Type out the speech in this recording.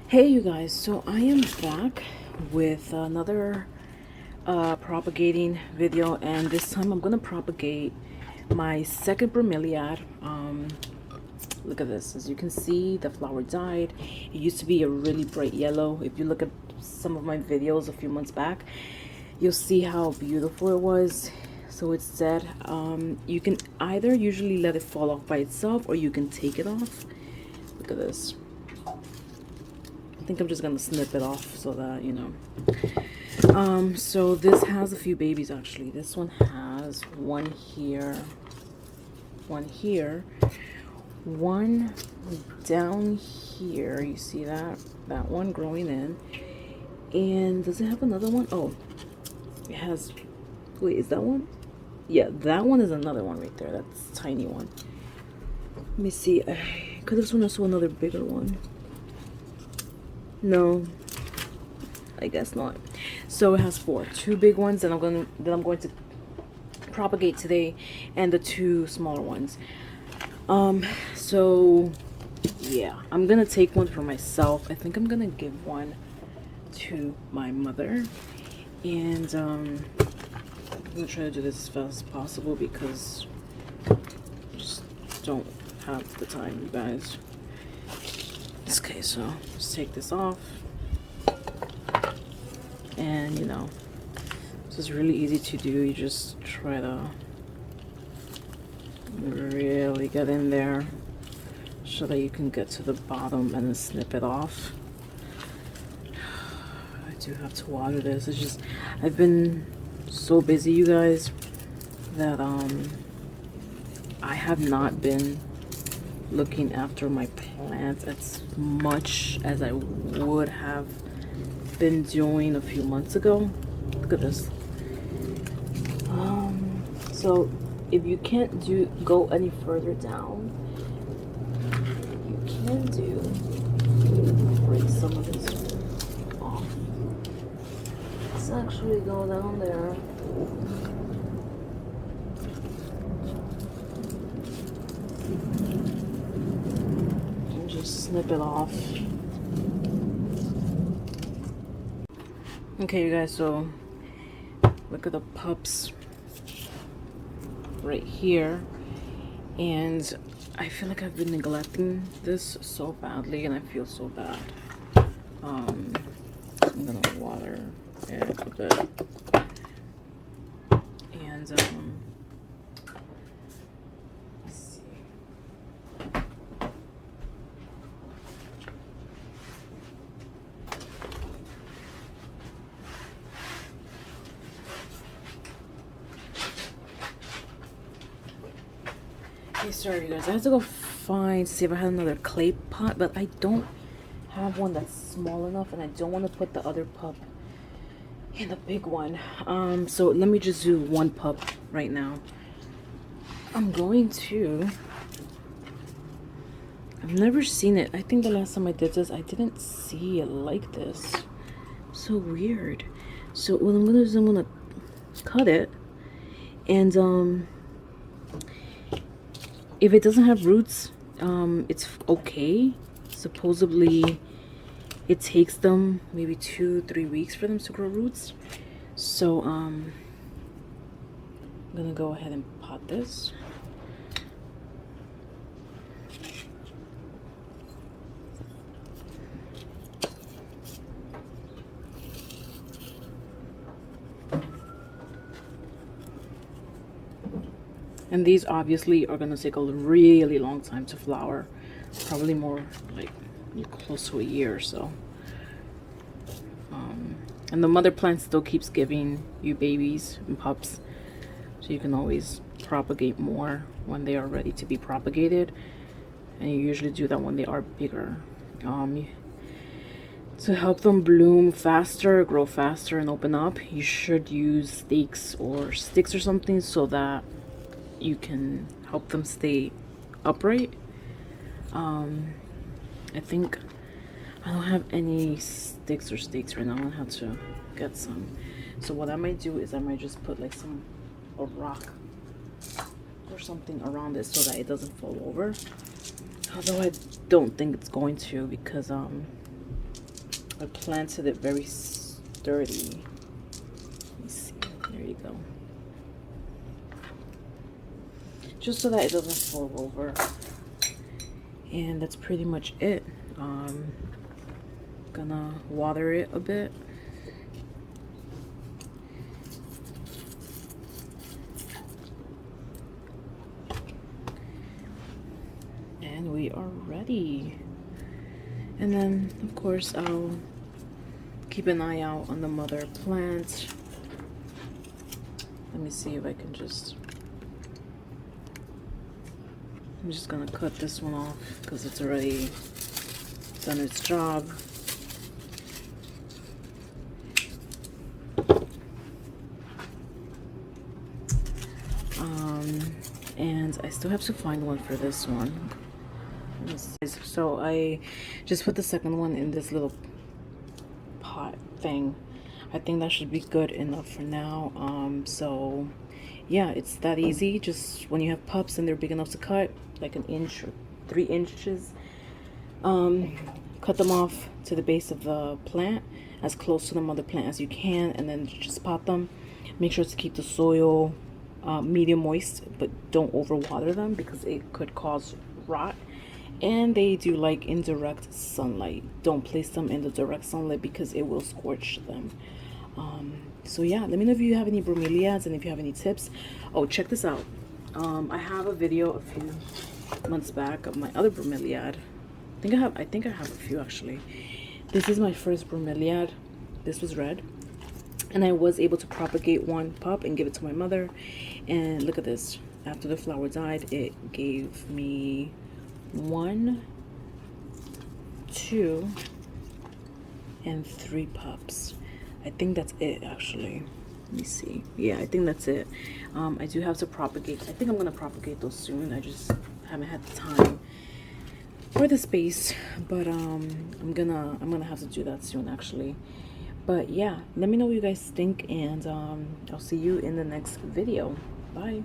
Hey you guys, so I am back with another propagating video, and this time I'm gonna propagate my second bromeliad. Look at this. As you can see, the flower died. It used to be a really bright yellow. If you look at some of my videos a few months back, you'll see how beautiful it was. So it's dead. You can either usually let it fall off by itself, or you can take it off. Look at this. I think I'm just gonna snip it off so that you know. So this has a few babies actually. This one has one here, one down here. You see that one growing in. And does it have another one? Oh, it has. Wait, is that one? Yeah, that one is another one right there. That's a tiny one. Let me see. I could have sworn I saw another bigger one. No, I guess not. So it has two big ones that I'm going to propagate today, and the two smaller ones. So yeah, I'm gonna take one for myself. I think I'm gonna give one to my mother, and I'm gonna try to do this as fast as possible because I just don't have the time, you guys. Okay, so let's take this off. And you know, this is really easy to do. You just try to really get in there so that you can get to the bottom and then snip it off. I do have to water this. It's just, I've been so busy, you guys, that I have not been looking after my plants as much as I would have been doing a few months ago. Look at this. So if you can't go any further down, you can break some of this off. Let's actually go down there. And just snip it off. Okay, you guys, so look at the pups right here, and I feel like I've been neglecting this so badly, and I feel so bad. I'm gonna water it a bit, and let's see. Okay, sorry you guys, I have to go see if I have another clay pot, but I don't have one that's small enough, and I don't want to put the other pup in the big one. So let me just do one pup right now. I'm going to, I've never seen it. I think the last time I did this, I didn't see it like this. So weird. So what I'm gonna do is I'm gonna cut it, and if it doesn't have roots, it's okay. Supposedly it takes them maybe 2-3 weeks for them to grow roots. So I'm gonna go ahead and pot this. And these obviously are gonna take a really long time to flower, probably more like close to a year or so. And the mother plant still keeps giving you babies and pups, so you can always propagate more when they are ready to be propagated, and you usually do that when they are bigger. To help them bloom faster, grow faster, and open up, you should use stakes or sticks or something so that you can help them stay upright. I think I don't have any sticks or stakes right now. I'm gonna have to get some. So what I might do is I might just put like a rock or something around it so that it doesn't fall over. Although I don't think it's going to, because I planted it very sturdy. Let me see. There you go. Just so that it doesn't fall over. And that's pretty much it. Gonna water it a bit. And we are ready. And then, of course, I'll keep an eye out on the mother plant. Let me see if I can just... I'm just gonna cut this one off because it's already done its job. And I still have to find one for this one. So I just put the second one in this little pot thing. I think that should be good enough for now. So yeah, it's that easy. Just when you have pups and they're big enough to cut, like an inch or 3 inches, cut them off to the base of the plant, as close to the mother plant as you can, and then just pot them. Make sure to keep the soil medium moist, but don't overwater them because it could cause rot. And they do like indirect sunlight. Don't place them in the direct sunlight because it will scorch them. So yeah, let me know if you have any bromeliads and if you have any tips. Oh, check this out. I have a video a few months back of my other bromeliad. I think I have a few actually. This is my first bromeliad. This was red. And I was able to propagate one pup and give it to my mother. And look at this. After the flower died, it gave me 1, 2, and 3 pups. I think that's it actually. Let me see. Yeah, I think that's it. I do have to propagate. I think I'm gonna propagate those soon. I just haven't had the time or the space, but I'm gonna have to do that soon actually. But yeah, let me know what you guys think, and I'll see you in the next video. Bye.